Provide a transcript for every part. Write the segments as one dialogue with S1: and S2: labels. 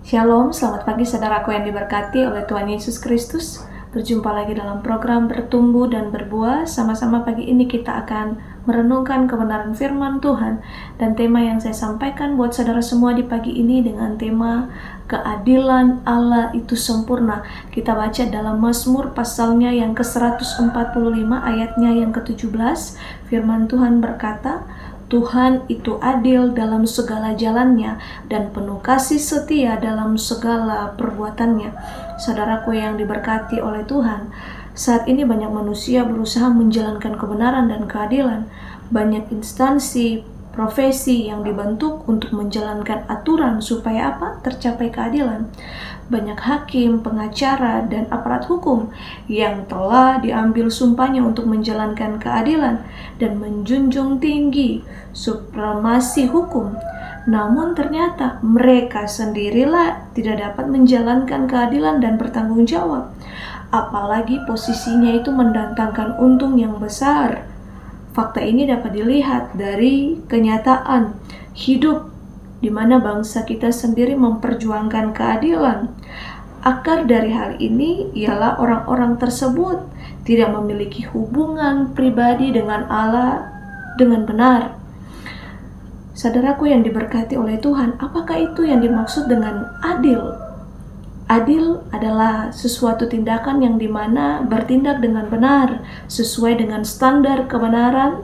S1: Shalom, selamat pagi saudaraku yang diberkati oleh Tuhan Yesus Kristus. Berjumpa lagi dalam program Bertumbuh dan Berbuah. Sama-sama pagi ini kita akan merenungkan kebenaran firman Tuhan. Dan tema yang saya sampaikan buat saudara semua di pagi ini dengan tema keadilan Allah itu sempurna. Kita baca dalam Mazmur pasalnya yang ke-145 ayatnya yang ke-17. Firman Tuhan berkata, Tuhan itu adil dalam segala jalannya dan penuh kasih setia dalam segala perbuatannya. Saudaraku yang diberkati oleh Tuhan, saat ini banyak manusia berusaha menjalankan kebenaran dan keadilan. Banyak instansi, profesi yang dibentuk untuk menjalankan aturan supaya apa? Tercapai keadilan. Banyak hakim, pengacara, dan aparat hukum yang telah diambil sumpahnya untuk menjalankan keadilan dan menjunjung tinggi supremasi hukum. Namun ternyata mereka sendirilah tidak dapat menjalankan keadilan dan bertanggung jawab. Apalagi posisinya itu mendatangkan untung yang besar. Fakta ini dapat dilihat dari kenyataan hidup di mana bangsa kita sendiri memperjuangkan keadilan. Akar dari hal ini ialah orang-orang tersebut tidak memiliki hubungan pribadi dengan Allah dengan benar. Saudaraku yang diberkati oleh Tuhan, apakah itu yang dimaksud dengan adil? Adil adalah sesuatu tindakan yang dimana bertindak dengan benar, sesuai dengan standar kebenaran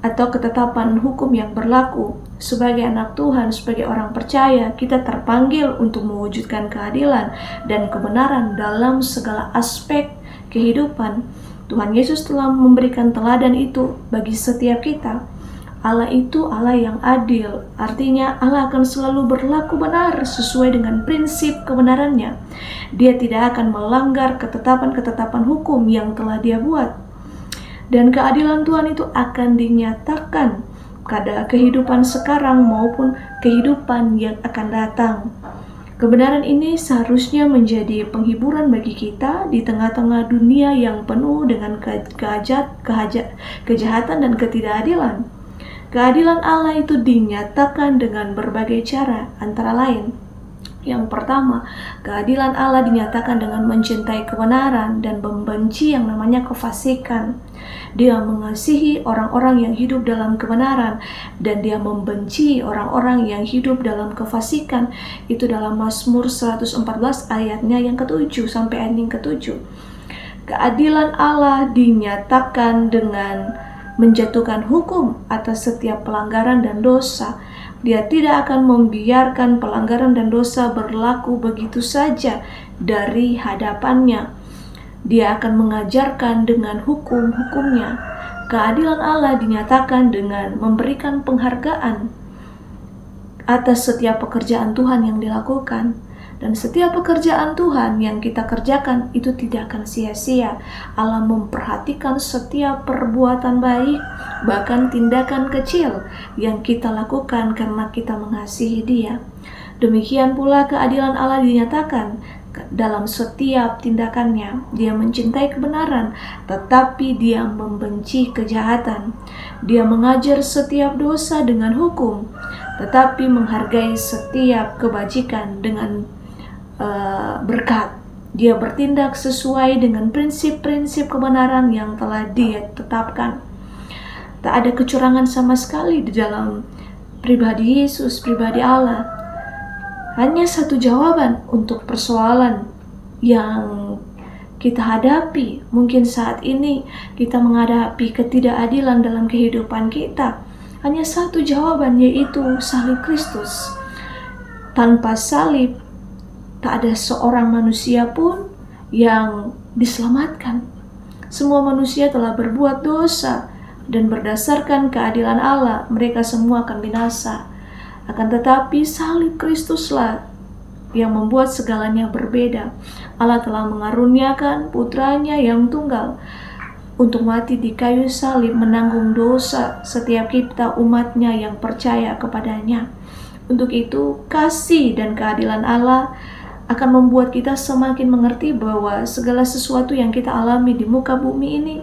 S1: atau ketetapan hukum yang berlaku. Sebagai anak Tuhan, sebagai orang percaya, kita terpanggil untuk mewujudkan keadilan dan kebenaran dalam segala aspek kehidupan. Tuhan Yesus telah memberikan teladan itu bagi setiap kita. Allah itu Allah yang adil, artinya Allah akan selalu berlaku benar sesuai dengan prinsip kebenarannya. Dia tidak akan melanggar ketetapan-ketetapan hukum yang telah Dia buat. Dan keadilan Tuhan itu akan dinyatakan pada kehidupan sekarang maupun kehidupan yang akan datang. Kebenaran ini seharusnya menjadi penghiburan bagi kita di tengah-tengah dunia yang penuh dengan kejahatan dan ketidakadilan. Keadilan Allah itu dinyatakan dengan berbagai cara, antara lain, yang pertama, keadilan Allah dinyatakan dengan mencintai kebenaran dan membenci yang namanya kefasikan. Dia mengasihi orang-orang yang hidup dalam kebenaran dan Dia membenci orang-orang yang hidup dalam kefasikan. Itu dalam Mazmur 114 ayatnya yang ke-7 sampai ayat yang ke-7. Keadilan Allah dinyatakan dengan menjatuhkan hukum atas setiap pelanggaran dan dosa. Dia tidak akan membiarkan pelanggaran dan dosa berlaku begitu saja dari hadapannya. Dia akan mengajarkan dengan hukum-hukumnya. Keadilan Allah dinyatakan dengan memberikan penghargaan atas setiap pekerjaan Tuhan yang dilakukan. Dan setiap pekerjaan Tuhan yang kita kerjakan itu tidak akan sia-sia. Allah memperhatikan setiap perbuatan baik, bahkan tindakan kecil yang kita lakukan karena kita mengasihi Dia. Demikian pula keadilan Allah dinyatakan dalam setiap tindakannya. Dia mencintai kebenaran, tetapi Dia membenci kejahatan. Dia mengajar setiap dosa dengan hukum, tetapi menghargai setiap kebajikan dengan berkat. Dia bertindak sesuai dengan prinsip-prinsip kebenaran yang telah Dia tetapkan. Tak ada kecurangan sama sekali di dalam pribadi Yesus, pribadi Allah. Hanya satu jawaban untuk persoalan yang kita hadapi. Mungkin saat ini kita menghadapi ketidakadilan dalam kehidupan kita. Hanya satu jawaban, yaitu salib Kristus. Tanpa salib, tak ada seorang manusia pun yang diselamatkan. Semua manusia telah berbuat dosa dan berdasarkan keadilan Allah, mereka semua akan binasa. Akan tetapi salib Kristuslah yang membuat segalanya berbeda. Allah telah mengaruniakan putranya yang tunggal untuk mati di kayu salib, menanggung dosa setiap kita umatnya yang percaya kepadanya. Untuk itu, kasih dan keadilan Allah akan membuat kita semakin mengerti bahwa segala sesuatu yang kita alami di muka bumi ini,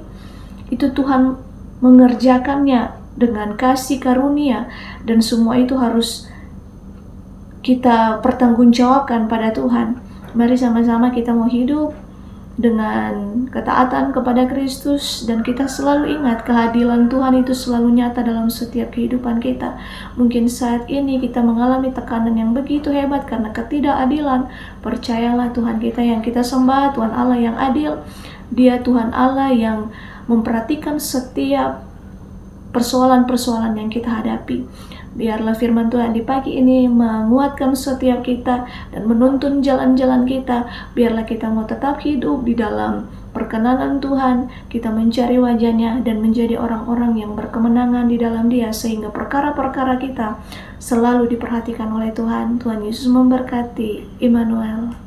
S1: itu Tuhan mengerjakannya dengan kasih karunia, dan semua itu harus kita pertanggungjawabkan pada Tuhan. Mari sama-sama kita mau hidup dengan ketaatan kepada Kristus, dan kita selalu ingat kehadiran Tuhan itu selalu nyata dalam setiap kehidupan kita. Mungkin saat ini kita mengalami tekanan yang begitu hebat karena ketidakadilan. Percayalah Tuhan kita yang kita sembah, Tuhan Allah yang adil. Dia Tuhan Allah yang memperhatikan setiap persoalan-persoalan yang kita hadapi. Biarlah firman Tuhan di pagi ini menguatkan setiap kita dan menuntun jalan-jalan kita. Biarlah kita mau tetap hidup di dalam perkenanan Tuhan, kita mencari wajah-Nya dan menjadi orang-orang yang berkemenangan di dalam Dia, sehingga perkara-perkara kita selalu diperhatikan oleh Tuhan. Tuhan Yesus memberkati. Immanuel.